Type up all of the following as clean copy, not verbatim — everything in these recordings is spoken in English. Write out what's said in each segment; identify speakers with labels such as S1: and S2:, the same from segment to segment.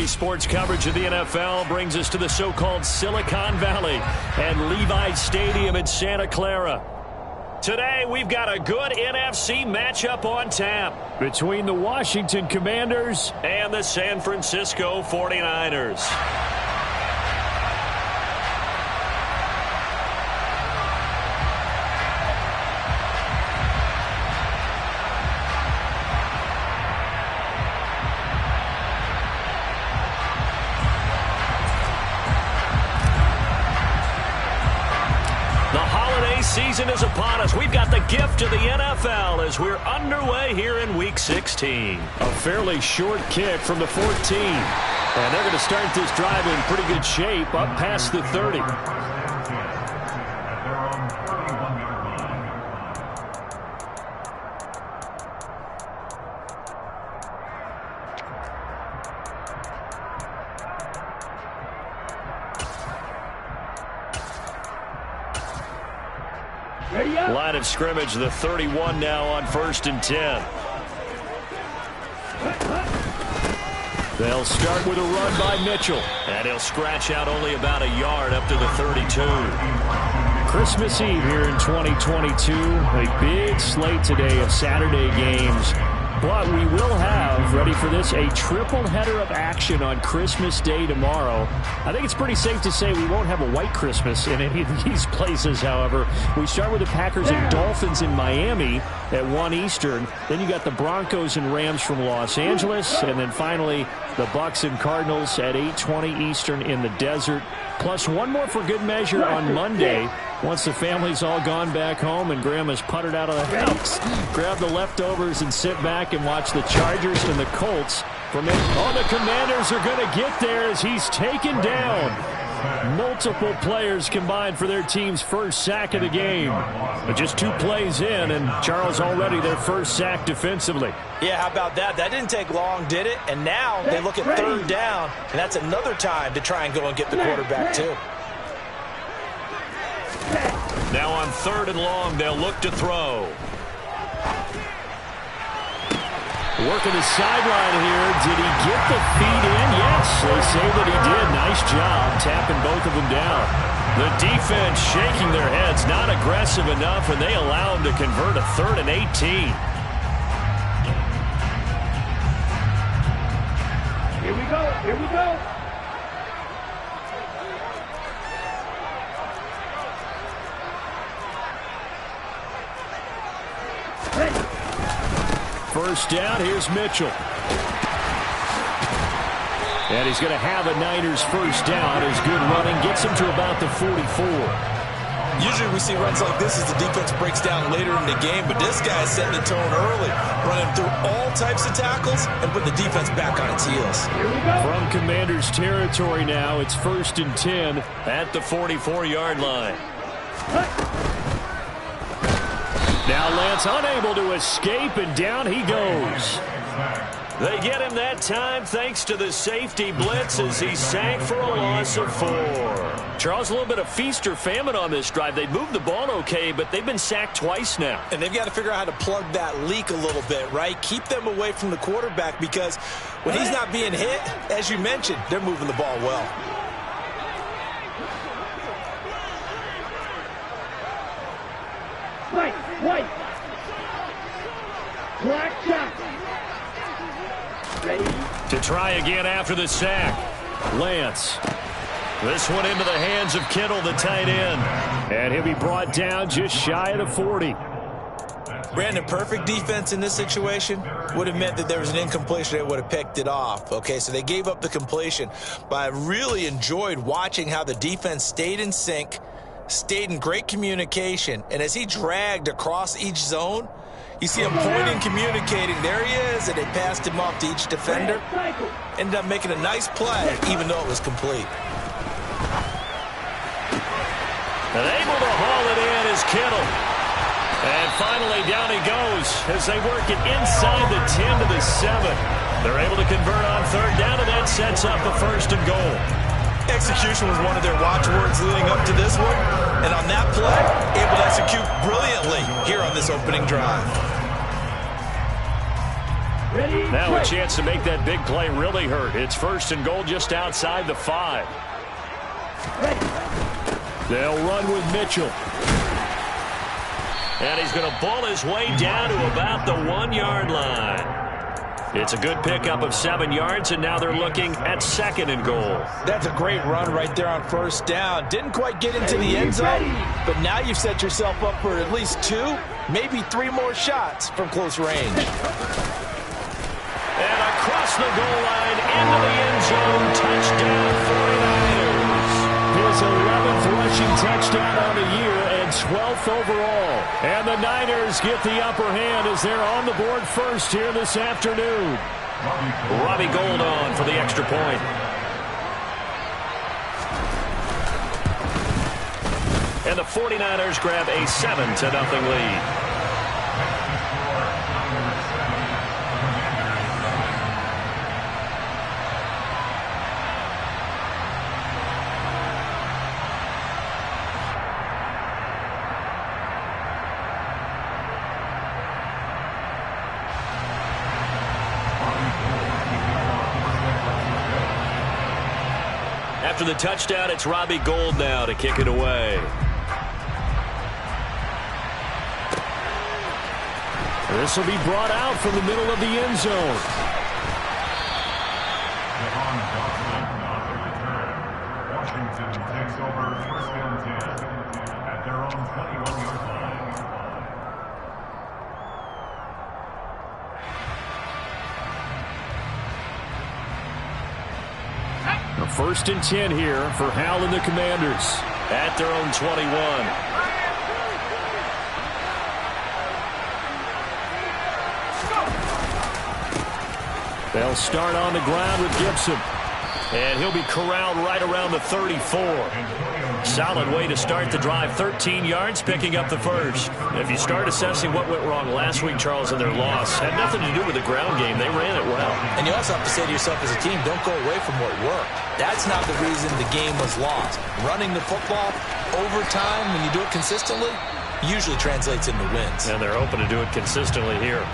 S1: Today's sports coverage of the NFL brings us to the so-called Silicon Valley and Levi's Stadium in Santa Clara. Today, we've got a good NFC matchup on tap between the Washington Commanders and the San Francisco 49ers. Season is upon us. We've got the gift of the NFL as we're underway here in Week 16. A fairly short kick from the 14. And they're going to start this drive in pretty good shape up past the 30. Line of scrimmage, the 31 now on 1st and 10. They'll start with a run by Mitchell. And he'll scratch out only about a yard up to the 32. Christmas Eve here in 2022. A big slate today of Saturday games. But we will have, ready for this, a triple header of action on Christmas Day tomorrow. I think it's pretty safe to say we won't have a white Christmas in any of these places, however. We start with the Packers and Dolphins in Miami at 1 Eastern. Then you got the Broncos and Rams from Los Angeles. And then finally, the Bucs and Cardinals at 8:20 Eastern in the desert. Plus one more for good measure on Monday. Once the family's all gone back home and Grandma's puttered out of the house, grab the leftovers and sit back and watch the Chargers and the Colts. The Commanders are going to get there as he's taken down. Multiple players combined for their team's first sack of the game. But just 2 plays in, and Charles already their first sack defensively.
S2: Yeah, how about that? That didn't take long, did it? And now they look at 3rd down, and that's another time to try and go and get the quarterback too.
S1: Now on 3rd and long, they'll look to throw. Working the sideline here. Did he get the feet in? Yes, they say that he did. Nice job tapping both of them down. The defense shaking their heads, not aggressive enough, and they allow him to convert a 3rd and 18.
S3: Here we go. Here we go.
S1: First down, here's Mitchell. And he's going to have a Niners first down as good running gets him to about the 44.
S2: Usually we see runs like this as the defense breaks down later in the game, but this guy's setting the tone early, running through all types of tackles and putting the defense back on its heels.
S1: From Commanders territory now, it's 1st and 10 at the 44-yard line. Now Lance unable to escape, and down he goes. They get him that time thanks to the safety blitz as he sank for a loss of 4. Charles, a little bit of feast or famine on this drive. They moved the ball okay, but they've been sacked twice now.
S2: And they've got to figure out how to plug that leak a little bit, right? Keep them away from the quarterback because when he's not being hit, as you mentioned, they're moving the ball well.
S3: White. Black shot. Ready?
S1: To try again after the sack. Lance. This one into the hands of Kittle, the tight end. And he'll be brought down just shy of the 40.
S2: Brandon, perfect defense in this situation would have meant that there was an incompletion that would have picked it off. Okay, so they gave up the completion. But I really enjoyed watching how the defense stayed in sync, stayed in great communication, and as he dragged across each zone, you see him pointing, communicating. There he is, and they passed him off to each defender. Ended up making a nice play, even though it was complete.
S1: And able to haul it in is Kittle. And finally, down he goes as they work it inside the 10 to the 7. They're able to convert on 3rd down, and that sets up a 1st and goal.
S2: Execution was one of their watchwords leading up to this one. And on that play, able to execute brilliantly here on this opening drive.
S3: Ready,
S1: Now a
S3: break.
S1: chance to make that big play really hurt. It's 1st and goal just outside the 5.
S3: Ready.
S1: They'll run with Mitchell. And he's going to ball his way down to about the 1-yard line. It's a good pickup of 7 yards, and now they're looking at 2nd and goal.
S2: That's a great run right there on 1st down. Didn't quite get into the end zone, but now you've set yourself up for at least 2, maybe 3 more shots from close range.
S1: And across the goal line, into the end zone, touchdown 49ers. His 11th rushing touchdown on the year and 12th overall. And the Niners get the upper hand as they're on the board first here this afternoon. Robbie Gould on for the extra point. And the 49ers grab a 7-0 lead. After the touchdown, it's Robbie Gould now to kick it away. This will be brought out from the middle of the end zone.
S4: Washington takes over 1st and 10 at their own 21-yard line.
S1: A 1st and 10 here for Hal and the Commanders at their own 21. They'll start on the ground with Gibson. And he'll be corralled right around the 34. Solid way to start the drive. 13 yards, picking up the first. If you start assessing what went wrong last week, Charles, in their loss, had nothing to do with the ground game. They ran it well.
S2: And you also have to say to yourself as a team, don't go away from what worked. That's not the reason the game was lost. Running the football over time, when you do it consistently, usually translates into wins.
S1: And they're hoping to do it consistently here.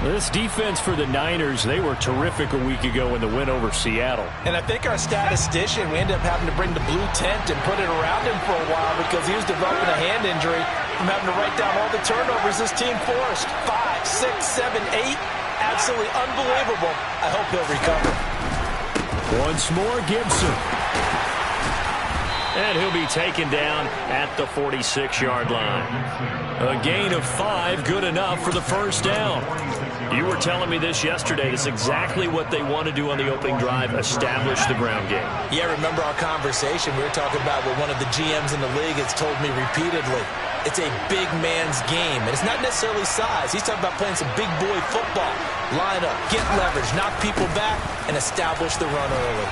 S1: This defense for the Niners, they were terrific a week ago in the win over Seattle.
S2: And I think our statistician, we ended up having to bring the blue tent and put it around him for a while because he was developing a hand injury from having to write down all the turnovers this team forced. 5, 6, 7, 8. Absolutely unbelievable. I hope he'll recover.
S1: Once more, Gibson. And he'll be taken down at the 46-yard line. A gain of 5, good enough for the first down. You were telling me this yesterday. It's exactly what they want to do on the opening drive, establish the ground game.
S2: Yeah, remember our conversation? We were talking about what one of the GMs in the league has told me repeatedly. It's a big man's game, and it's not necessarily size. He's talking about playing some big boy football. Line up, get leverage, knock people back, and establish the run early.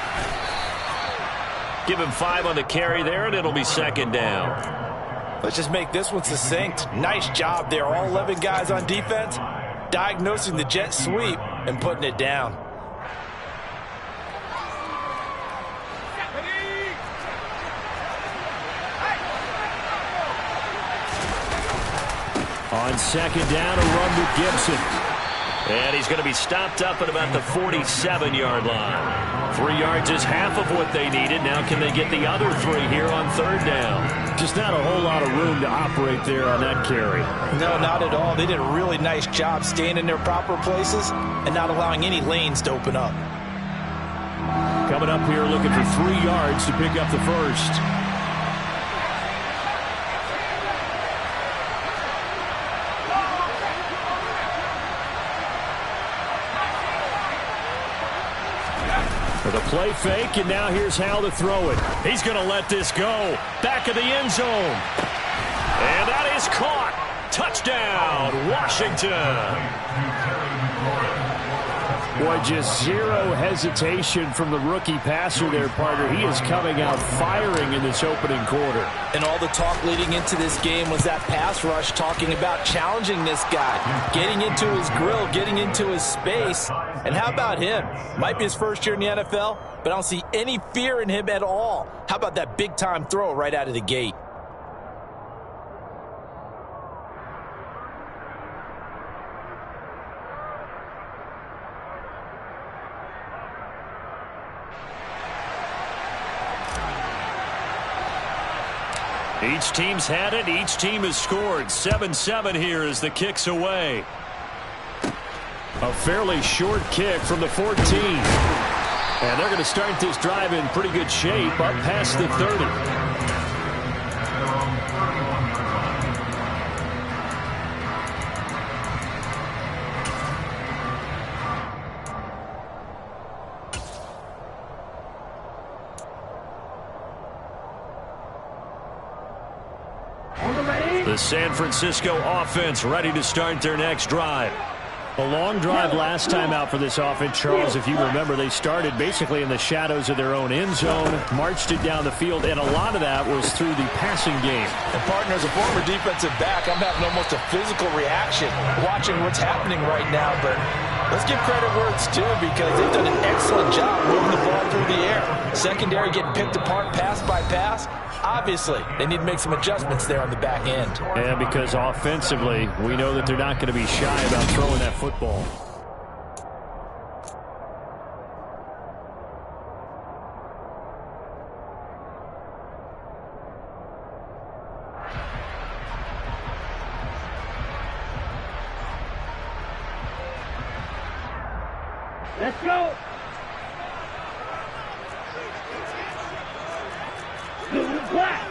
S1: Give him 5 on the carry there, and it'll be 2nd down.
S2: Let's just make this one succinct. Nice job there. All 11 guys on defense diagnosing the jet sweep and putting it down.
S1: On 2nd down, a run with Gibson. And he's going to be stopped up at about the 47-yard line. 3 yards is half of what they needed. Now can they get the other 3 here on 3rd down? Just not a whole lot of room to operate there on that carry.
S2: No, not at all. They did a really nice job staying in their proper places and not allowing any lanes to open up.
S1: Coming up here looking for 3 yards to pick up the first. For the play fake, and now here's Hal to throw it. He's going to let this go. Back of the end zone. And that is caught. Touchdown, Washington. Boy, just zero hesitation from the rookie passer there, partner. He is coming out firing in this opening quarter.
S2: And all the talk leading into this game was that pass rush, talking about challenging this guy, getting into his grill, getting into his space. And how about him? Might be his first year in the NFL, but I don't see any fear in him at all. How about that big-time throw right out of the gate?
S1: Each team's had it. Each team has scored. 7-7 here as the kick's away. A fairly short kick from the 14. And they're going to start this drive in pretty good shape up past the 30. The San Francisco offense ready to start their next drive. A long drive last time out for this offense, Charles. If you remember, they started basically in the shadows of their own end zone, marched it down the field, and a lot of that was through the passing game.
S2: And, partner, as a former defensive back, I'm having almost a physical reaction watching what's happening right now. But let's give credit where it's due because they've done an excellent job moving the ball through the air. Secondary getting picked apart pass by pass. Obviously, they need to make some adjustments there on the back end.
S1: And because offensively, we know that they're not going to be shy about throwing that football.
S3: Let's go. Black.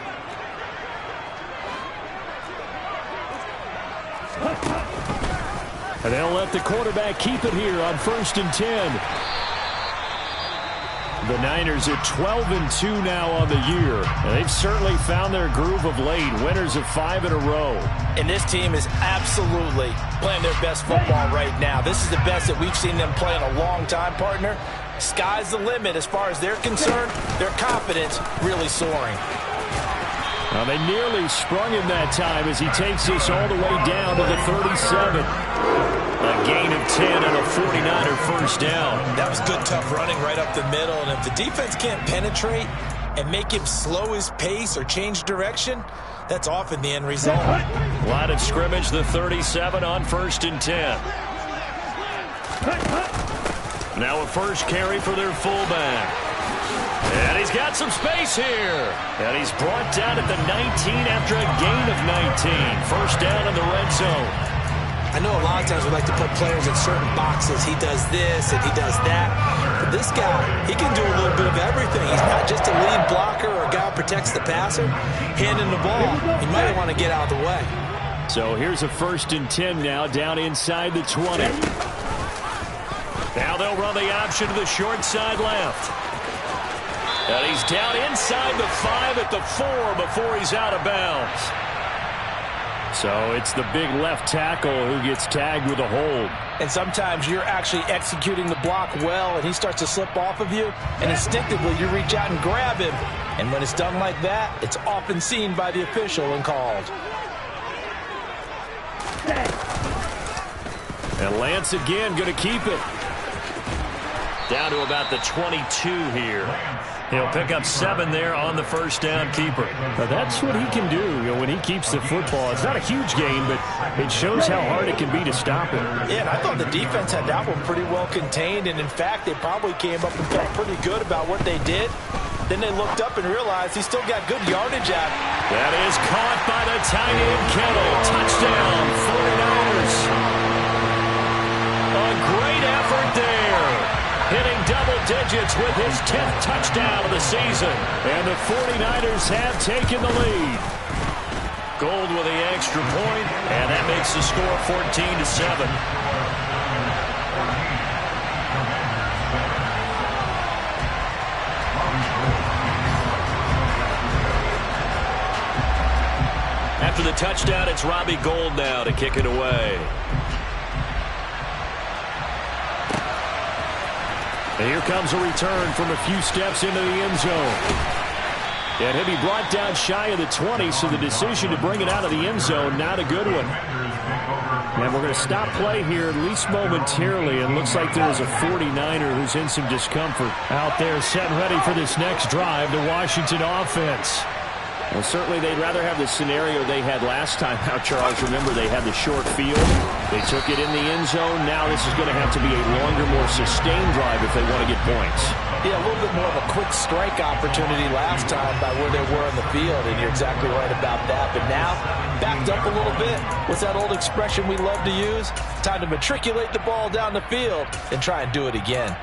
S1: And they'll let the quarterback keep it here on 1st and 10. The Niners at 12-2 now on the year. They've certainly found their groove of late. Winners of 5 in a row.
S2: And this team is absolutely playing their best football right now. This is the best that we've seen them play in a long time, partner. Sky's the limit as far as they're concerned. Their confidence really soaring.
S1: Well, they nearly sprung him that time as he takes this all the way down to the 37. A gain of 10 and a 49er first down.
S2: That was good, tough running right up the middle. And if the defense can't penetrate and make him slow his pace or change direction, that's often the end result.
S1: Line of scrimmage, the 37 on 1st and 10. Now a first carry for their fullback. And he's got some space here. And he's brought down at the 19 after a gain of 19. First down in the red zone.
S2: I know a lot of times we like to put players in certain boxes. He does this and he does that. But this guy, he can do a little bit of everything. He's not just a lead blocker or a guy who protects the passer. Handing the ball, he might want to get out of the way.
S1: So here's a 1st and 10 now down inside the 20. Now they'll run the option to the short side left. And he's down inside the 5 at the 4 before he's out of bounds. So it's the big left tackle who gets tagged with a hold.
S2: And sometimes you're actually executing the block well, and he starts to slip off of you, and instinctively you reach out and grab him. And when it's done like that, it's often seen by the official and called.
S1: And Lance again going to keep it. Down to about the 22 here. He'll pick up 7 there on the first down keeper. Now that's what he can do, when he keeps the football. It's not a huge gain, but it shows how hard it can be to stop it.
S2: Yeah, and I thought the defense had that one pretty well contained, and in fact, they probably came up and felt pretty good about what they did. Then they looked up and realized he still got good yardage out.
S1: That is caught by the tight end Kittle. Touchdown, 49ers. A great effort there. Hitting double digits with his 10th touchdown of the season. And the 49ers have taken the lead. Gold with the extra point, and that makes the score 14-7. After the touchdown, it's Robbie Gould now to kick it away. And here comes a return from a few steps into the end zone. And he'll be brought down shy of the 20, so the decision to bring it out of the end zone, not a good one. And we're going to stop play here, at least momentarily. And looks like there's a 49er who's in some discomfort. Out there set ready for this next drive, the Washington offense. Well, certainly they'd rather have the scenario they had last time out, Charles. Remember, they had the short field. They took it in the end zone. Now this is going to have to be a longer, more sustained drive if they want to get points.
S2: Yeah, a little bit more of a quick strike opportunity last time by where they were in the field, and you're exactly right about that. But now, backed up a little bit. What's that old expression we love to use? Time to matriculate the ball down the field and try and do it again.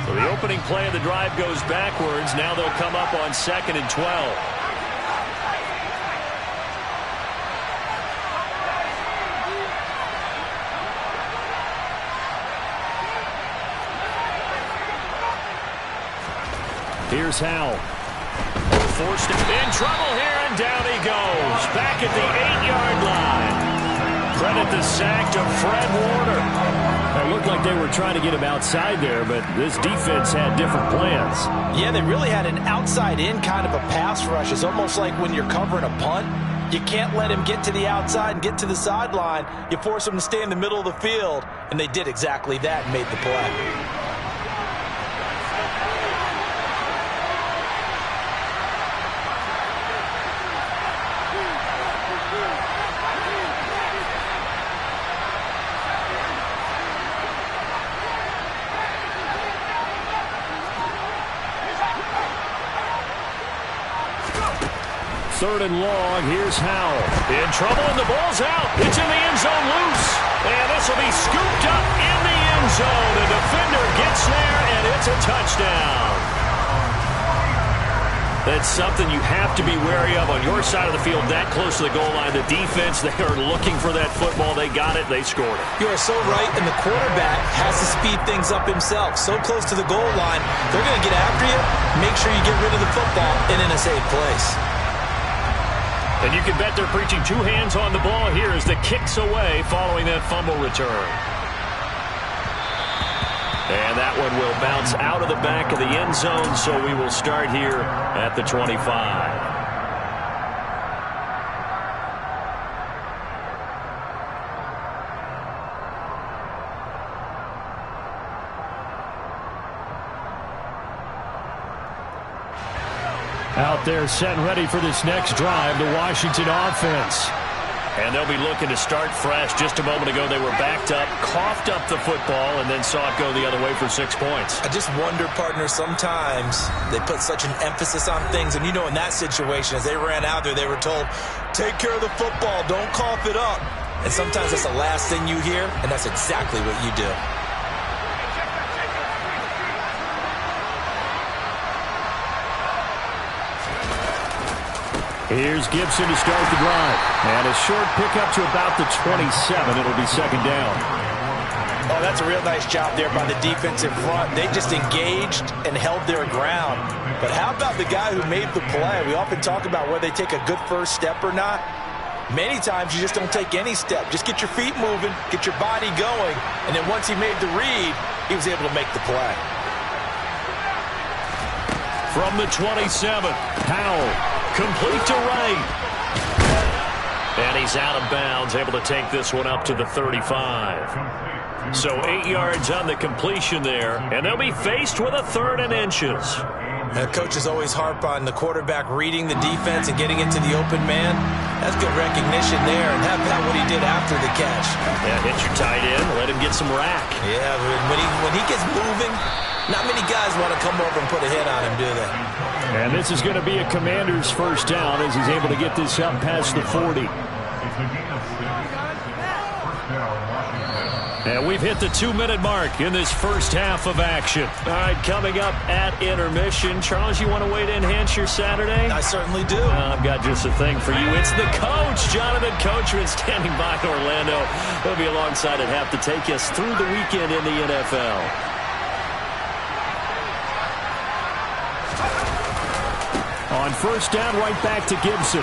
S1: So the opening play of the drive goes backwards. Now they'll come up on 2nd and 12. Here's Howell. Forced in trouble here, and down he goes. Back at the 8-yard line. Credit the sack to Fred Warner. It looked like they were trying to get him outside there, but this defense had different plans.
S2: Yeah, they really had an outside-in kind of a pass rush. It's almost like when you're covering a punt. You can't let him get to the outside and get to the sideline. You force him to stay in the middle of the field, and they did exactly that and made the play.
S1: Third and long. Here's Howell. In trouble, and the ball's out. It's in the end zone loose. And this will be scooped up in the end zone. The defender gets there, and it's a touchdown. That's something you have to be wary of on your side of the field, that close to the goal line. The defense, they are looking for that football. They got it. They scored it.
S2: You are so right, and the quarterback has to speed things up himself. So close to the goal line, they're going to get after you. Make sure you get rid of the football and in a safe place.
S1: And you can bet they're preaching two hands on the ball here as the kick's away following that fumble return. And that one will bounce out of the back of the end zone, so we will start here at the 25. Out there set and ready for this next drive, the Washington offense. And they'll be looking to start fresh. Just a moment ago, they were backed up, coughed up the football, and then saw it go the other way for 6 points.
S2: I just wonder, partner, sometimes they put such an emphasis on things. And, you know, in that situation, as they ran out there, they were told, take care of the football, don't cough it up. And sometimes that's the last thing you hear, and that's exactly what you do.
S1: Here's Gibson to start the drive. And a short pickup to about the 27. It'll be second down.
S2: Oh, that's a real nice job there by the defensive front. They just engaged and held their ground. But how about the guy who made the play? We often talk about whether they take a good first step or not. Many times you just don't take any step. Just get your feet moving, get your body going, and then once he made the read, he was able to make the play.
S1: From the 27, Howell. Complete to right. And he's out of bounds, able to take this one up to the 35. So 8 yards on the completion there, and they'll be faced with a 3rd and inches.
S2: Coaches always harp on the quarterback reading the defense and getting into the open man. That's good recognition there, and how about what he did after the catch?
S1: Yeah, hit your tight end, let him get some rack.
S2: Yeah, when he gets moving, not many guys want to come over and put a hit on him, do they?
S1: And this is going to be a Commander's first down as he's able to get this up past the 40. And we've hit the 2-minute mark in this first half of action. All right, coming up at intermission. Charles, you want a way to enhance your Saturday?
S2: I certainly do.
S1: I've got just a thing for you. It's the coach, Jonathan Coachman, standing by in Orlando. He'll be alongside at half to take us through the weekend in the NFL. On first down, right back to Gibson.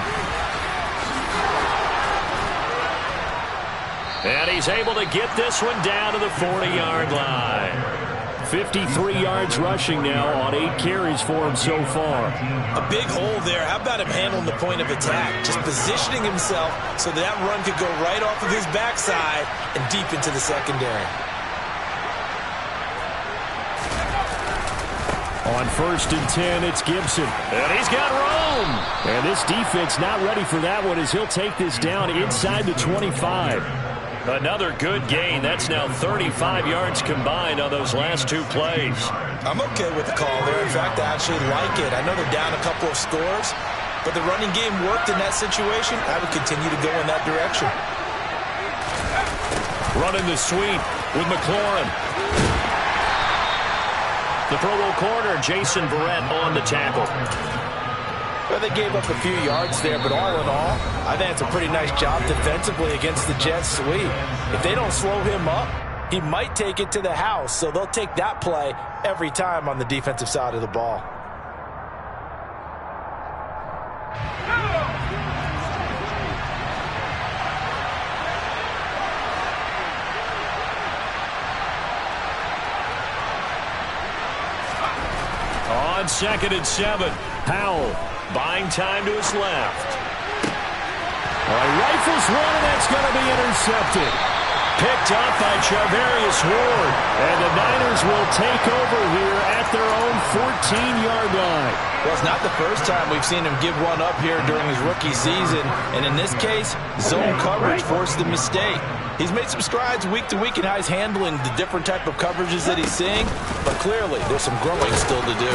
S1: And he's able to get this one down to the 40-yard line. 53 yards rushing now on 8 carries for him so far.
S2: A big hole there. How about him handling the point of attack? Just positioning himself so that run could go right off of his backside and deep into the secondary.
S1: On 1st and 10, it's Gibson. And he's got room. And this defense not ready for that one as he'll take this down inside the 25. Another good gain. That's now 35 yards combined on those last 2 plays.
S2: I'm okay with the call there. In fact, I actually like it. I know they're down a couple of scores, but the running game worked in that situation. I would continue to go in that direction.
S1: Running the sweep with McLaurin. The Pro Bowl corner, Jason Verrett, on the tackle.
S2: Well, they gave up a few yards there, but all in all, I think it's a pretty nice job defensively against the Jets sweep. If they don't slow him up, he might take it to the house, so they'll take that play every time on the defensive side of the ball.
S1: On 2nd and 7, Howell buying time to his left. Rifles one, and that's going to be intercepted. Picked up by Charvarius Ward. And the Niners will take over here at their own 14-yard line.
S2: Well, it's not the first time we've seen him give one up here during his rookie season. And in this case, zone coverage forced the mistake. He's made some strides week to week in how he's handling the different type of coverages that he's seeing. But clearly, there's some growing still to do.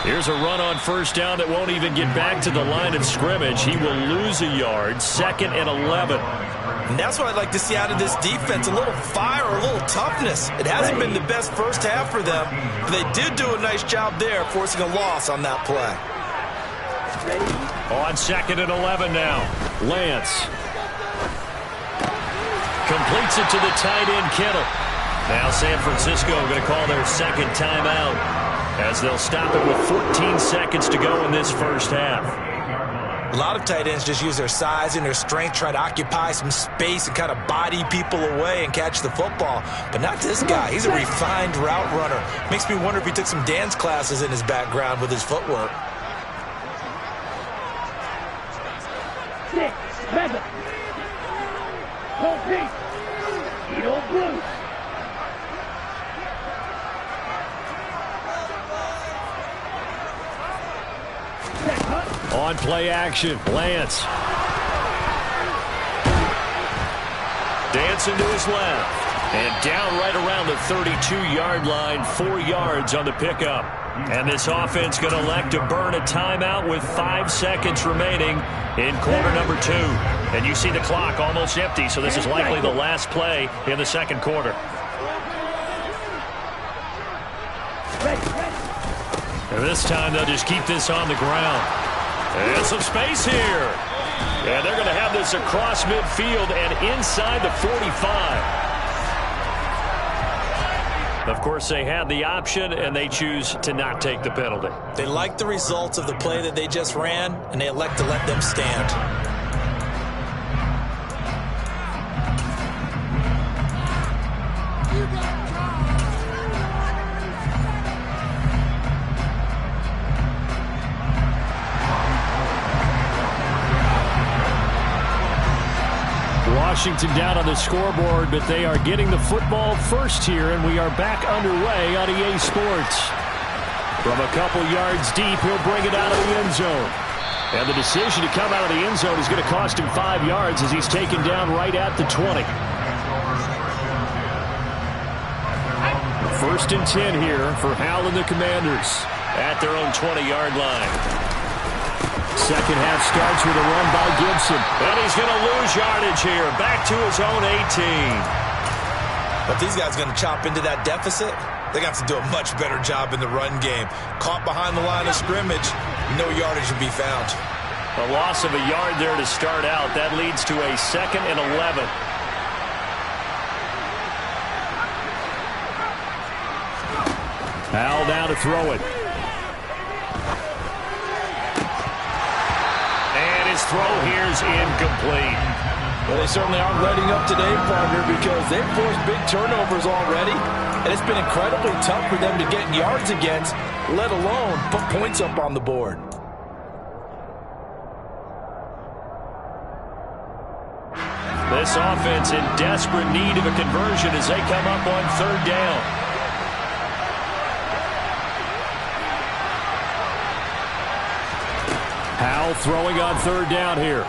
S1: Here's a run on 1st down that won't even get back to the line of scrimmage. He will lose a yard. 2nd and 11.
S2: And that's what I'd like to see out of this defense, a little fire, a little toughness. It hasn't been the best first half for them, but they did do a nice job there, forcing a loss on that play.
S1: On 2nd and 11 now, Lance completes it to the tight end, Kittle. Now San Francisco going to call their 2nd timeout as they'll stop it with 14 seconds to go in this first half.
S2: A lot of tight ends just use their size and their strength, try to occupy some space and kind of body people away and catch the football. But not this guy. He's a refined route runner. Makes me wonder if he took some dance classes in his background with his footwork.
S3: 6, 7. 14. Edo Blue.
S1: On play action, Lance. Dancing to his left. And down right around the 32-yard line, 4 yards on the pickup. And this offense going to elect to burn a timeout with 5 seconds remaining in quarter number 2. And you see the clock almost empty, so this is likely the last play in the 2nd quarter. And this time they'll just keep this on the ground. And some space here. And they're going to have this across midfield and inside the 45. Of course, they had the option, and they choose to not take the penalty.
S2: They like the results of the play that they just ran, and they elect to let them stand.
S1: Washington down on the scoreboard, but they are getting the football first here, and we are back underway on EA Sports. From a couple yards deep, he'll bring it out of the end zone. And the decision to come out of the end zone is going to cost him 5 yards as he's taken down right at the 20. 1st and 10 here for Howell and the Commanders at their own 20-yard line. Second half starts with a run by Gibson. And he's going to lose yardage here. Back to his own 18.
S2: But these guys are going to chop into that deficit. They're going to have to do a much better job in the run game. Caught behind the line of scrimmage, no yardage to be found.
S1: A loss of a yard there to start out. That leads to a 2nd and 11. Howell now to throw it. His throw here is incomplete.
S2: Well, they certainly aren't letting up today, partner, because they've forced big turnovers already, and it's been incredibly tough for them to get yards against, let alone put points up on the board.
S1: This offense in desperate need of a conversion as they come up on 3rd down. Howell throwing on third down here.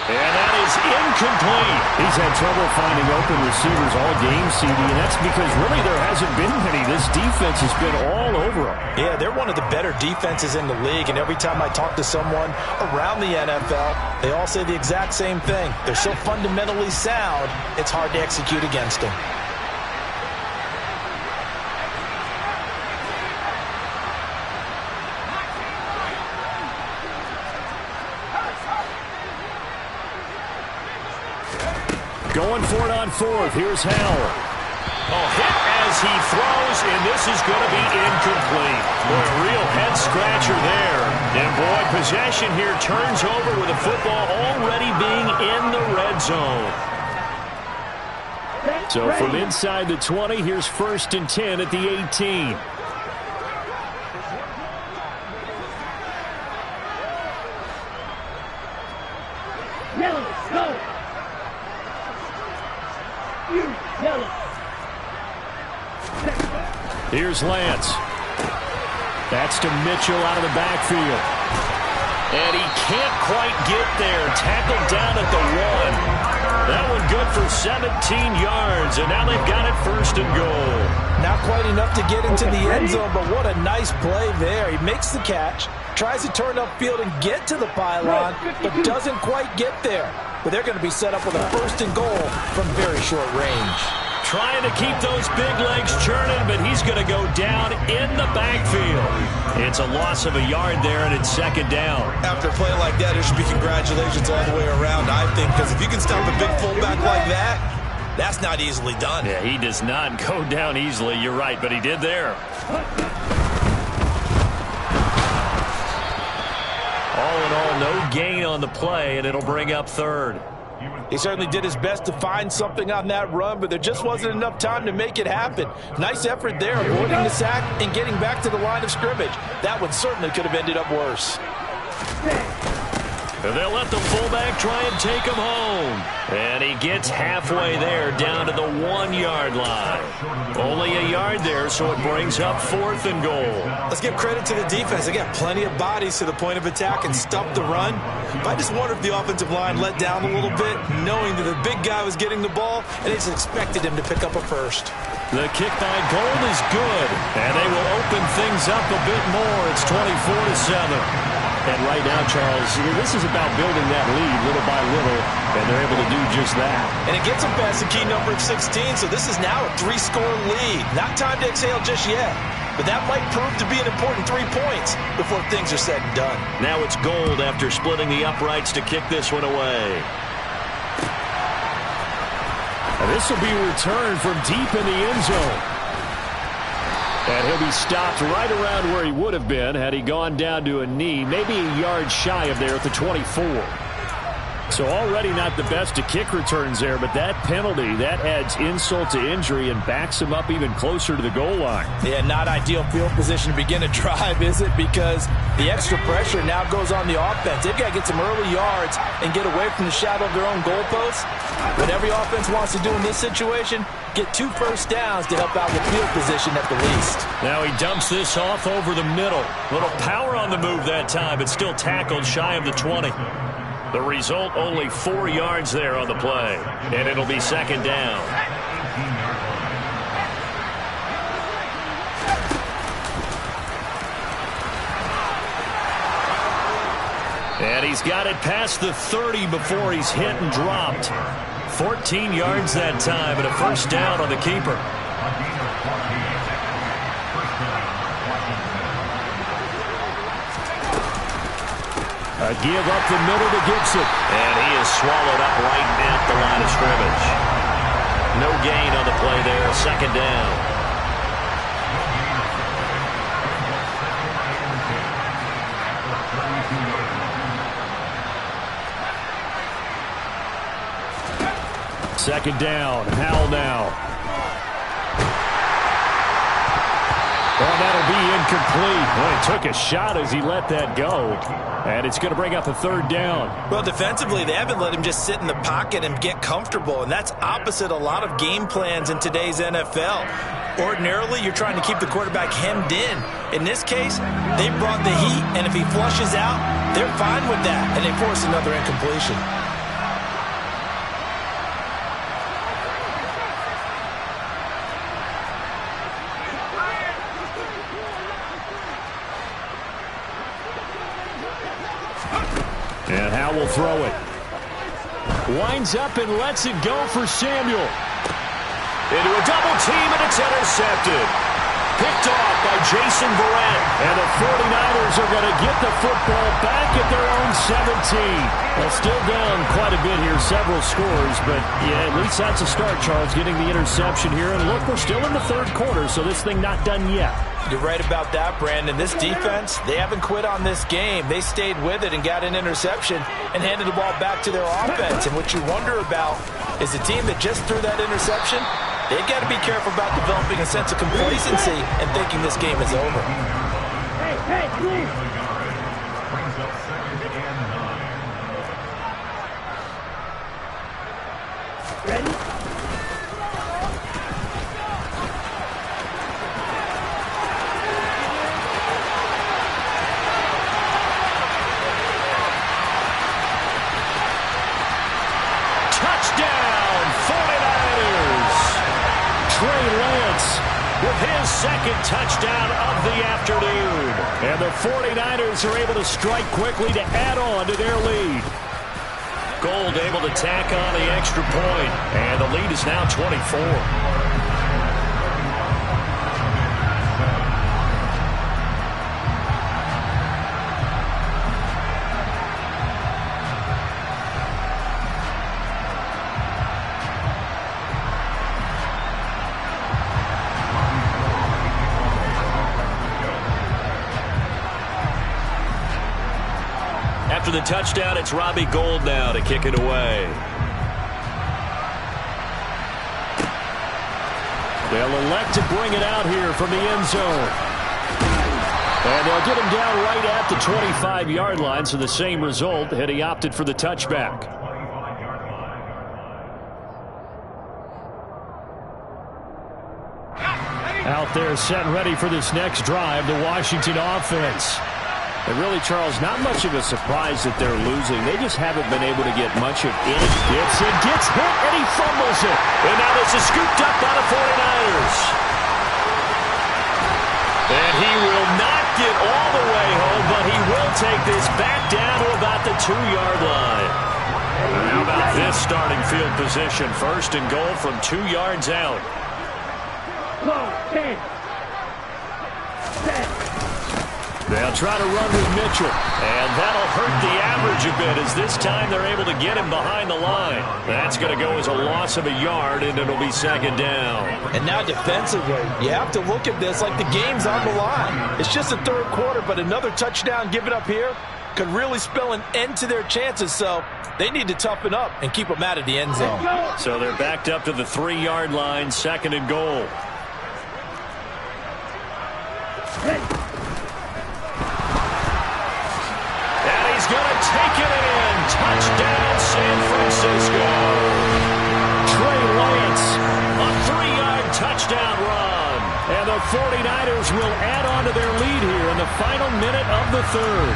S1: And that is incomplete. He's had trouble finding open receivers all game, CD, and that's because really there hasn't been many. This defense has been all over them.
S2: Yeah, they're one of the better defenses in the league, and every time I talk to someone around the NFL, they all say the exact same thing. They're so fundamentally sound, it's hard to execute against them.
S1: Going for it on fourth. Here's Howell. Oh, hit as he throws, and this is going to be incomplete. Boy, a real head-scratcher there. And, boy, possession here turns over with the football already being in the red zone. So from inside the 20, here's 1st and 10 at the 18. Here's Lance. That's to Mitchell out of the backfield. And he can't quite get there. Tackled down at the 1. That one good for 17 yards. And now they've got it 1st and goal.
S2: Not quite enough to get into the end zone, but what a nice play there. He makes the catch, tries to turn upfield and get to the pylon, but doesn't quite get there. But they're going to be set up with a 1st and goal from very short range.
S1: Trying to keep those big legs churning, but he's going to go down in the backfield. It's a loss of a yard there, and it's 2nd down.
S2: After a play like that, there should be congratulations all the way around, I think, because if you can stop a big fullback like that, that's not easily done.
S1: Yeah, he does not go down easily. You're right, but he did there. All in all, no gain on the play, and it'll bring up 3rd.
S2: He certainly did his best to find something on that run, but there just wasn't enough time to make it happen. Nice effort there, avoiding the sack and getting back to the line of scrimmage. That one certainly could have ended up worse.
S1: And they'll let the fullback try and take him home. And he gets halfway there, down to the 1-yard line. Only a yard there, so it brings up 4th and goal.
S2: Let's give credit to the defense. They got plenty of bodies to the point of attack and stuffed the run. But I just wonder if the offensive line let down a little bit, knowing that the big guy was getting the ball, and they just expected him to pick up a first.
S1: The kick by Gold is good, and they will open things up a bit more. It's 24-7. And right now, Charles, this is about building that lead little by little, and they're able to do just that.
S2: And it gets them past the key number of 16, so this is now a 3-score lead. Not time to exhale just yet, but that might prove to be an important 3 points before things are said and done.
S1: Now it's Gold after splitting the uprights to kick this one away. And this will be returned from deep in the end zone. And he'll be stopped right around where he would have been had he gone down to a knee, maybe a yard shy of there at the 24. So already not the best of kick returns there, but that penalty, that adds insult to injury and backs him up even closer to the goal line.
S2: Yeah, not ideal field position to begin a drive, is it? Because the extra pressure now goes on the offense. They've got to get some early yards and get away from the shadow of their own goalposts. What every offense wants to do in this situation, get 2 first downs to help out with field position at the least.
S1: Now he dumps this off over the middle. Little power on the move that time, but still tackled shy of the 20. The result, only 4 yards there on the play. And it'll be 2nd down. And he's got it past the 30 before he's hit and dropped. 14 yards that time and a 1st down on the keeper. A give up the middle to Gibson. And he is swallowed up right at the line of scrimmage. No gain on the play there. 2nd down. Second down. Howell now. And that'll be incomplete. Well, he took a shot as he let that go. And it's going to bring up a 3rd down.
S2: Well, defensively, they haven't let him just sit in the pocket and get comfortable. And that's opposite a lot of game plans in today's NFL. Ordinarily, you're trying to keep the quarterback hemmed in. In this case, they brought the heat, and if he flushes out, they're fine with that, and they force another incompletion.
S1: And Howe will throw it. Winds up and lets it go for Samuel. Into a double team, and it's intercepted. Picked off by Jason Verrett. And the 49ers are going to get the football back at their own 17. Well, still down quite a bit here, several scores. But, yeah, at least that's a start, Charles, getting the interception here. And, look, we're still in the third quarter, so this thing not done yet.
S2: You're right about that, Brandon. This defense, they haven't quit on this game. They stayed with it and got an interception and handed the ball back to their offense. And what you wonder about is the team that just threw that interception, they've got to be careful about developing a sense of complacency and thinking this game is over.
S3: Hey, please.
S4: Brings up 2nd and 9.
S3: Ready?
S1: With his second touchdown of the afternoon. And the 49ers are able to strike quickly to add on to their lead. Gold able to tack on the extra point. And the lead is now 24. After the touchdown, it's Robbie Gould now to kick it away. They'll elect to bring it out here from the end zone. And they'll get him down right at the 25-yard line, so the same result had he opted for the touchback. Out there set and ready for this next drive, the Washington offense. And really, Charles, not much of a surprise that they're losing. They just haven't been able to get much of any. Gets hit, and he fumbles it. And now this is scooped up by the 49ers. And he will not get all the way home, but he will take this back down to about the 2-yard line. How about this starting field position? 1st and goal from 2 yards out.
S3: 10.
S1: They'll try to run with Mitchell, and that'll hurt the average a bit as this time they're able to get him behind the line. That's going to go as a loss of a yard, and it'll be 2nd down.
S2: And now defensively, you have to look at this like the game's on the line. It's just the 3rd quarter, but another touchdown given up here could really spell an end to their chances, so they need to toughen up and keep them out of the end zone.
S1: So they're backed up to the 3-yard line, 2nd and goal. He's going to take it in. Touchdown, San Francisco. Trey Lance, a 3-yard touchdown run. And the 49ers will add on to their lead here in the final minute of the 3rd.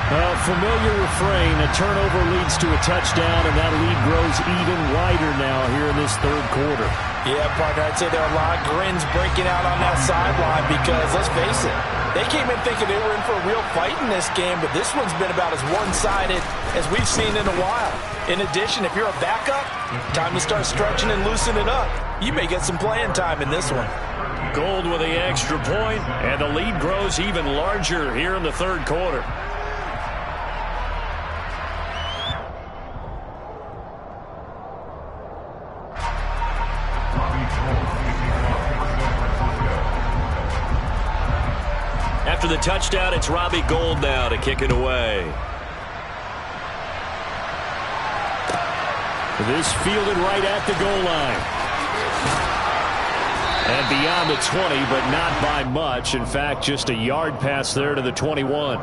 S1: A familiar refrain, a turnover leads to a touchdown, and that lead grows even wider now here in this 3rd quarter.
S2: Yeah, partner, I'd say there are a lot of grins breaking out on that sideline because, let's face it, they came in thinking they were in for a real fight in this game, but this one's been about as one-sided as we've seen in a while. In addition, if you're a backup, time to start stretching and loosening up. You may get some playing time in this one.
S1: Gould with the extra point, and the lead grows even larger here in the 3rd quarter. After the touchdown, it's Robbie Gould now to kick it away. This fielded right at the goal line. And beyond the 20, but not by much. In fact, just a yard pass there to the 21.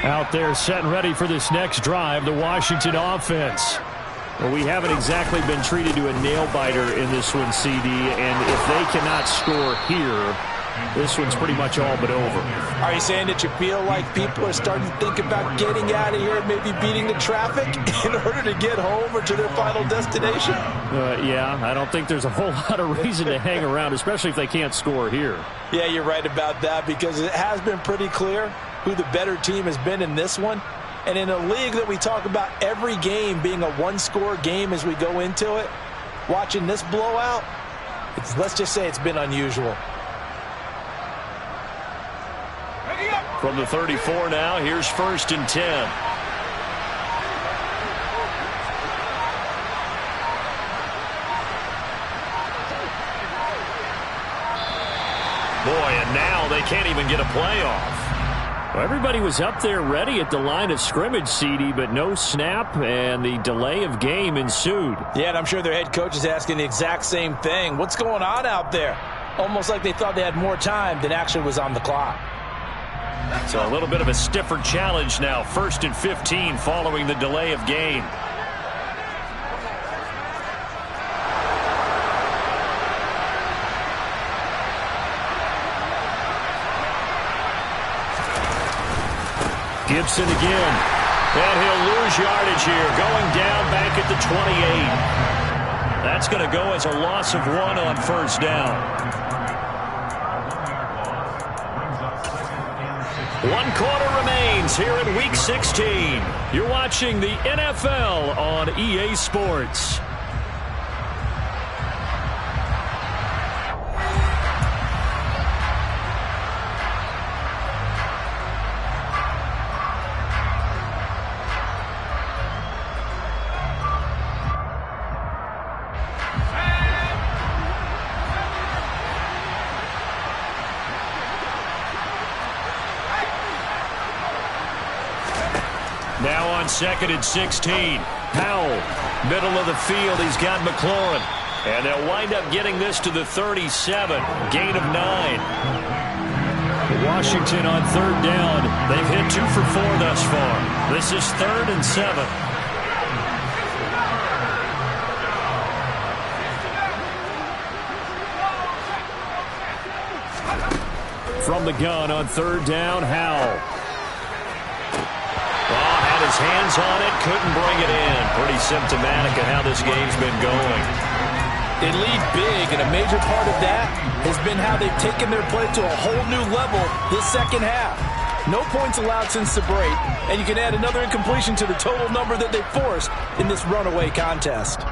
S1: Out there set and ready for this next drive, the Washington offense. Well, we haven't exactly been treated to a nail-biter in this one, CD, and if they cannot score here, this one's pretty much all but over.
S2: Are you saying that you feel like people are starting to think about getting out of here, maybe beating the traffic in order to get home or to their final destination?
S1: Yeah, I don't think there's a whole lot of reason to hang around, especially if they can't score here.
S2: Yeah, you're right about that, because it has been pretty clear who the better team has been in this one. And in a league that we talk about every game being a one-score game as we go into it, watching this blowout, let's just say it's been unusual.
S1: From the 34 now, here's 1st and 10. Boy, and now they can't even get a playoff. Well, everybody was up there ready at the line of scrimmage, CD, but no snap, and the delay of game ensued.
S2: Yeah, and I'm sure their head coach is asking the exact same thing. What's going on out there? Almost like they thought they had more time than actually was on the clock.
S1: So a little bit of a stiffer challenge now. 1st and 15 following the delay of game. Gibson again. And he'll lose yardage here. Going down back at the 28. That's going to go as a loss of 1 on 1st down. 1 quarter remains here in Week 16. You're watching the NFL on EA Sports. Now on 2nd and 16. Powell, middle of the field. He's got McLaurin. And they'll wind up getting this to the 37. Gain of 9. Washington on 3rd down. They've hit 2 for 4 thus far. This is 3rd and 7. From the gun on 3rd down, Howell. His hands on it, couldn't bring it in. Pretty symptomatic of how this game's been going.
S2: They lead big, and a major part of that has been how they've taken their play to a whole new level this second half. No points allowed since the break, and you can add another incompletion to the total number that they forced in this runaway contest.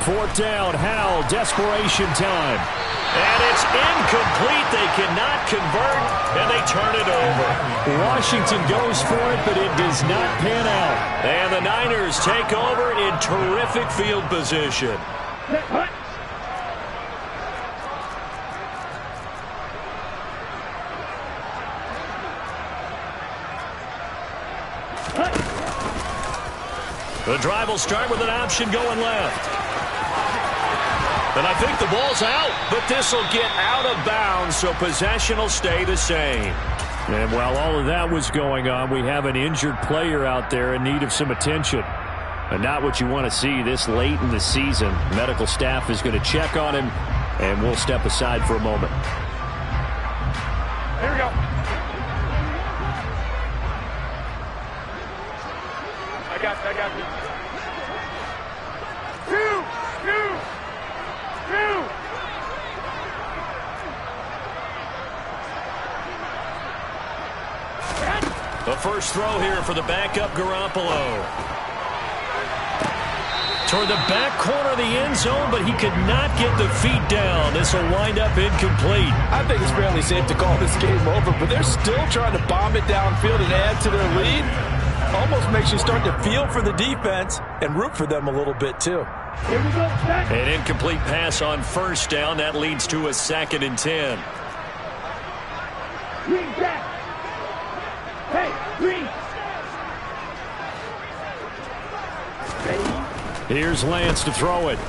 S1: Fourth down, Howell, desperation time. And it's incomplete. They cannot convert, and they turn it over. Washington goes for it, but it does not pan out. And the Niners take over in terrific field position. The drive will start with an option going left. And I think the ball's out, but this will get out of bounds, so possession will stay the same. And while all of that was going on, we have an injured player out there in need of some attention. And not what you want to see this late in the season. Medical staff is going to check on him, and we'll step aside for a moment.
S3: Here we go. I got you. Two.
S1: The first throw here for the backup Garoppolo. Toward the back corner of the end zone, but he could not get the feet down. This will wind up incomplete.
S2: I think it's fairly safe to call this game over, but they're still trying to bomb it downfield and add to their lead. Almost makes you start to feel for the defense and root for them a little bit, too.
S3: Here we go. Back.
S1: An incomplete pass on first down. That leads to a 2nd and 10.
S3: Green back. Hey.
S1: Here's Lance to throw it.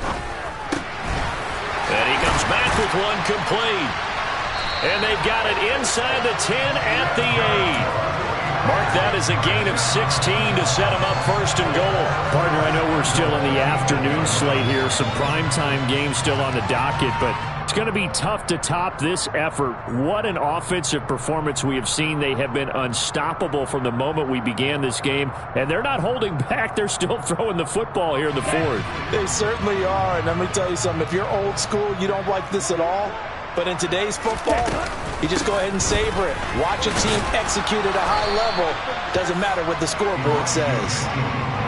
S5: And he comes back with one complete. And they've got it inside the 10 at the 8. Mark that as a gain of 16 to set them up first and goal.
S1: Partner, I know we're still in the afternoon slate here. Some primetime games still on the docket, but it's going to be tough to top this effort. What an offensive performance we have seen. They have been unstoppable from the moment we began this game, and they're not holding back. They're still throwing the football here in the fourth.
S2: They certainly are, and let me tell you something. If you're old school, you don't like this at all. But in today's football, you just go ahead and savor it. Watch a team execute at a high level. Doesn't matter what the scoreboard says.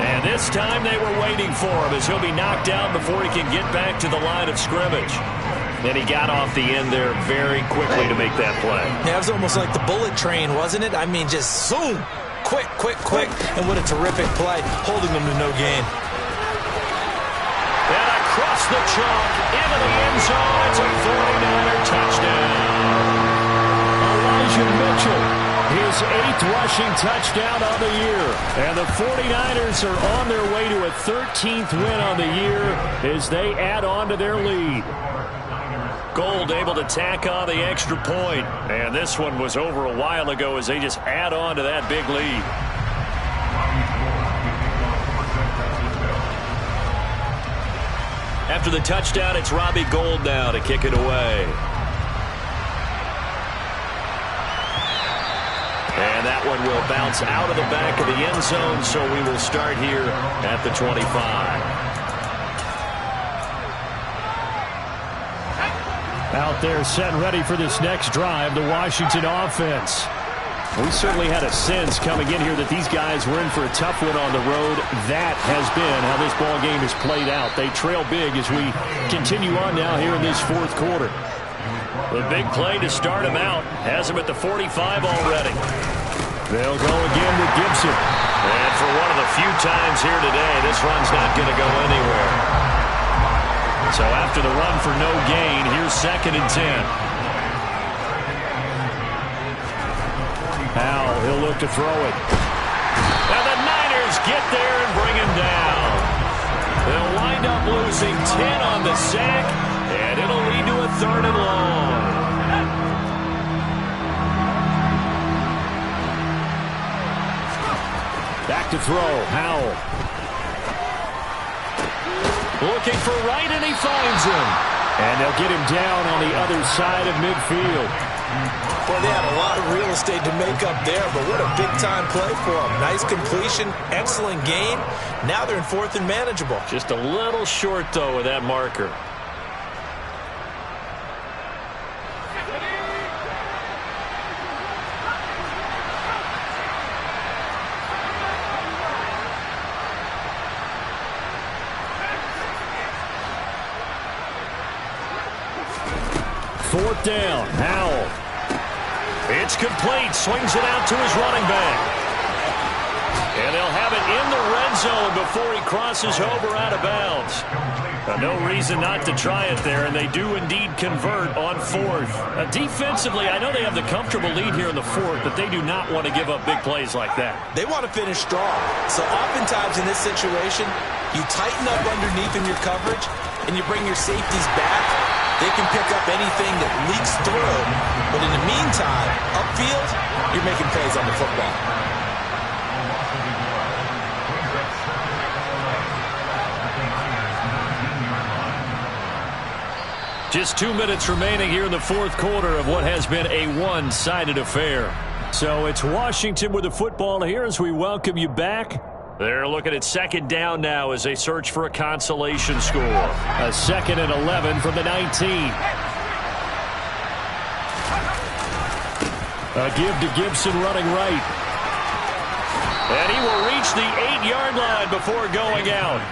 S5: And this time they were waiting for him as he'll be knocked down before he can get back to the line of scrimmage.
S1: And he got off the end there very quickly to make that play.
S2: Yeah, it was almost like the bullet train, wasn't it? I mean, just zoom. Quick, quick, quick. And what a terrific play, holding them to no gain.
S5: And across the chalk, into the end zone. It's a 49er touchdown.
S1: Elijah Mitchell, his 8th rushing touchdown on the year. And the 49ers are on their way to a 13th win on the year as they add on to their lead.
S5: Gold able to tack on the extra point. And this one was over a while ago as they just add on to that big lead. After the touchdown, it's Robbie Gould now to kick it away. And that one will bounce out of the back of the end zone, so we will start here at the 25.
S1: Out there set and ready for this next drive, the Washington offense. We certainly had a sense coming in here that these guys were in for a tough one on the road. That has been how this ball game has played out. They trail big as we continue on now here in this fourth quarter.
S5: The big play to start him out has him at the 45 already.
S1: They'll go again with Gibson.
S5: And for one of the few times here today, this run's not going to go anywhere. So after the run for no gain, here's 2nd and 10.
S1: Powell, he'll look to throw it.
S5: And the Niners get there and bring him down. They'll wind up losing 10 on the sack, and it'll lead to a 3rd and long.
S1: Back to throw, Powell.
S5: Looking for Wright, and he finds him.
S1: And they'll get him down on the other side of midfield.
S2: Well, they had a lot of real estate to make up there, but what a big-time play for them. Nice completion, excellent gain. Now they're in 4th and manageable.
S5: Just a little short, though, with that marker.
S1: Fourth down, Howell.
S5: It's complete. Swings it out to his running back. And they'll have it in the red zone before he crosses over out of bounds. No reason not to try it there, and they do indeed convert on 4th. Defensively, I know they have the comfortable lead here in the 4th, but they do not want to give up big plays like that.
S2: They want to finish strong. So oftentimes in this situation, you tighten up underneath in your coverage, and you bring your safeties back. They can pick up anything that leaks through. But in the meantime, upfield, you're making plays on the football.
S5: Just 2 minutes remaining here in the fourth quarter of what has been a one-sided affair.
S1: So it's Washington with the football here as we welcome you back.
S5: They're looking at 2nd down now as they search for a consolation score.
S1: A 2nd and 11 from the 19. A give to Gibson running right.
S5: And he will reach the 8-yard line before going out.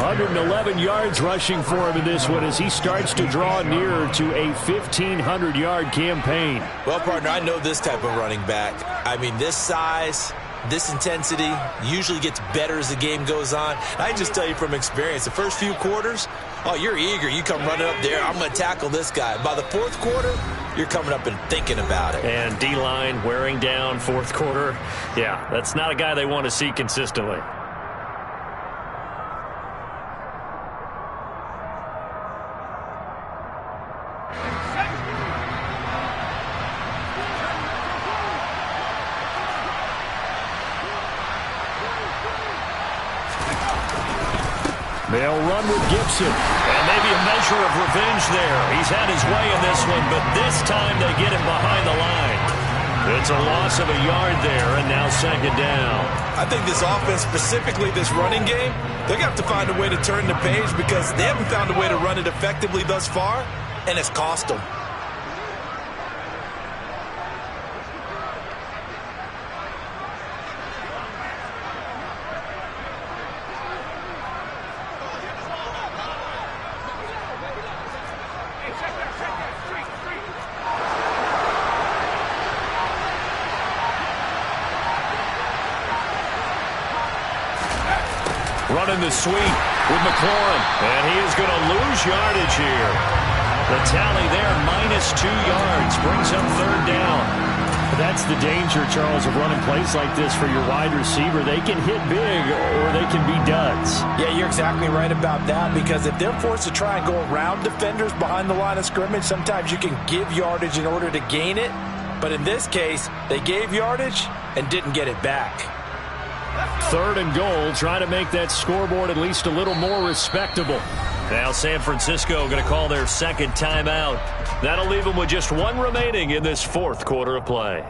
S1: 111 yards rushing for him in this one as he starts to draw nearer to a 1,500-yard campaign.
S2: Well, partner, I know this type of running back. I mean, this size, this intensity usually gets better as the game goes on. I just tell you from experience, the first few quarters, oh, you're eager. You come running up there, I'm going to tackle this guy. By the fourth quarter, you're coming up and thinking about it.
S5: And D-line wearing down fourth quarter. Yeah, that's not a guy they want to see consistently.
S1: They'll run with Gibson.
S5: And maybe a measure of revenge there. He's had his way in this one, but this time they get him behind the line. It's a loss of a yard there, and now second down.
S2: I think this offense, specifically this running game, they're going to have to find a way to turn the page because they haven't found a way to run it effectively thus far, and it's cost them.
S5: Running the sweep with McLaurin. And he is going to lose yardage here. The tally there, -2 yards, brings up third down.
S1: That's the danger, Charles, of running plays like this for your wide receiver. They can hit big or they can be duds.
S2: Yeah, you're exactly right about that because if they're forced to try and go around defenders behind the line of scrimmage, sometimes you can give yardage in order to gain it. But in this case, they gave yardage and didn't get it back.
S1: Third and goal, trying to make that scoreboard at least a little more respectable.
S5: Now San Francisco going to call their second timeout. That'll leave them with just one remaining in this fourth quarter of play.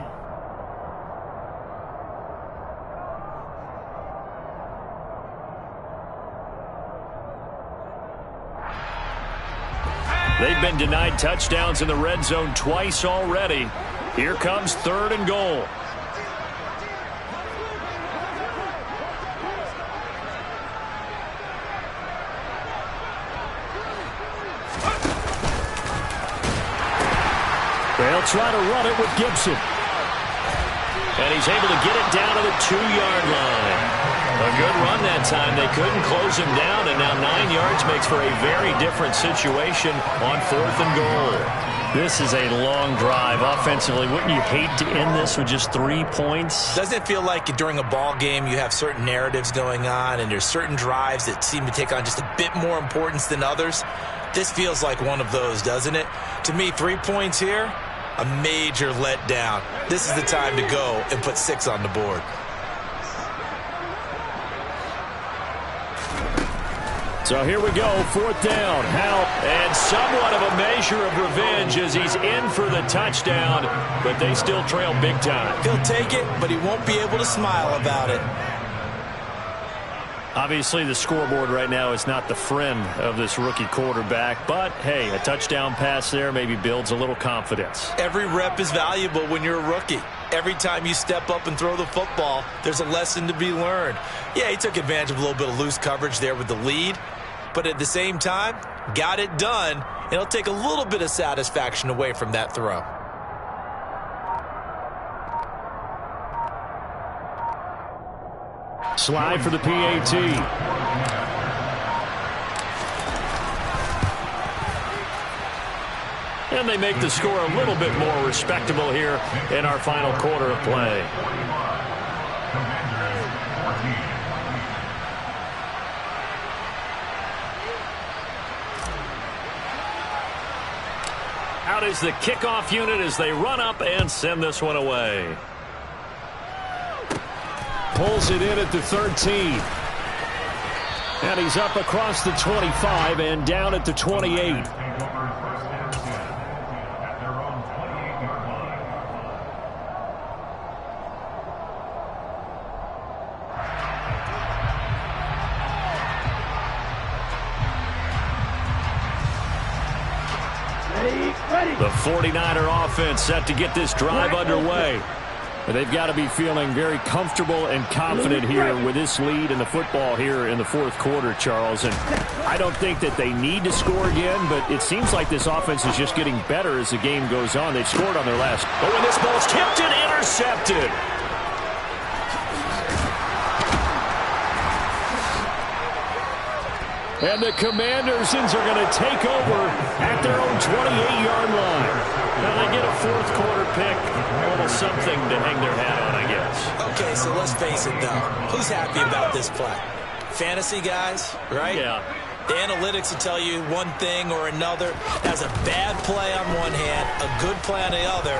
S5: They've been denied touchdowns in the red zone twice already. Here comes third and goal.
S1: They'll try to run it with Gibson.
S5: And he's able to get it down to the 2-yard line. A good run that time. They couldn't close him down, and now 9 yards makes for a very different situation on fourth and goal.
S1: This is a long drive offensively. Wouldn't you hate to end this with just 3 points?
S2: Doesn't it feel like during a ball game you have certain narratives going on and there's certain drives that seem to take on just a bit more importance than others? This feels like one of those, doesn't it? To me, 3 points here, a major letdown. This is the time to go and put 6 on the board.
S1: So here we go, fourth down.
S5: And somewhat of a measure of revenge as he's in for the touchdown, but they still trail big time.
S2: He'll take it, but he won't be able to smile about it.
S1: Obviously, the scoreboard right now is not the friend of this rookie quarterback, but, hey, a touchdown pass there maybe builds a little confidence.
S2: Every rep is valuable when you're a rookie. Every time you step up and throw the football, there's a lesson to be learned. Yeah, he took advantage of a little bit of loose coverage there with the lead, but at the same time, got it done, and it'll take a little bit of satisfaction away from that throw.
S1: Slide for the PAT.
S5: And they make the score a little bit more respectable here in our final quarter of play. Out is the kickoff unit as they run up and send this one away.
S1: Pulls it in at the 13. And he's up across the 25 and down at the 28.
S5: The 49er offense set to get this drive underway.
S1: They've got to be feeling very comfortable and confident here with this lead in the football here in the fourth quarter, Charles. And I don't think that they need to score again, but it seems like this offense is just getting better as the game goes on. They've scored on their last.
S5: But when this ball's tipped and intercepted.
S1: And the Commanders are going to take over at their own 28-yard line.
S5: Now they get a fourth quarter pick. A little something to hang their hat on, I guess.
S2: Okay, so let's face it, though. Who's happy about this play? Fantasy guys, right?
S5: Yeah.
S2: The analytics will tell you one thing or another. Has a bad play on one hand, a good play on the other.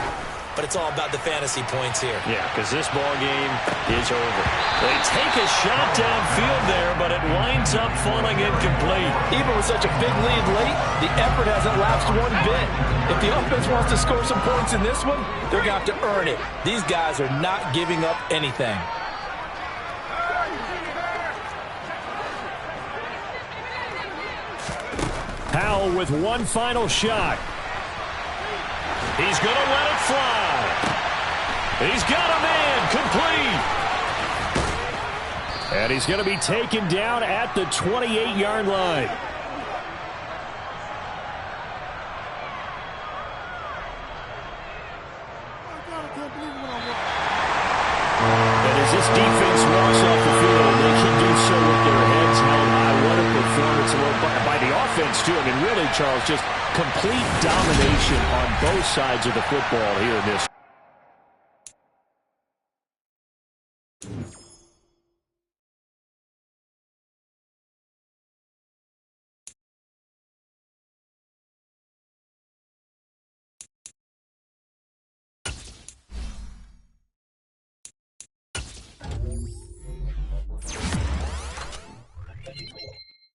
S2: but it's all about the fantasy points here.
S1: Yeah, because this ball game is over. They take a shot downfield there, but it winds up falling incomplete.
S6: Even with such a big lead late, the effort hasn't lapsed one bit. If the offense wants to score some points in this one, they're going to have to earn it. These guys are not giving up anything.
S1: Howell with one final shot. He's going to let it fly. He's got a man complete. And he's going to be taken down at the 28-yard line. And as this defense walks off the field, they can do so with their heads held high. What a performance by the offense, too. I mean, really, Charles, just complete domination on both sides of the football here in this.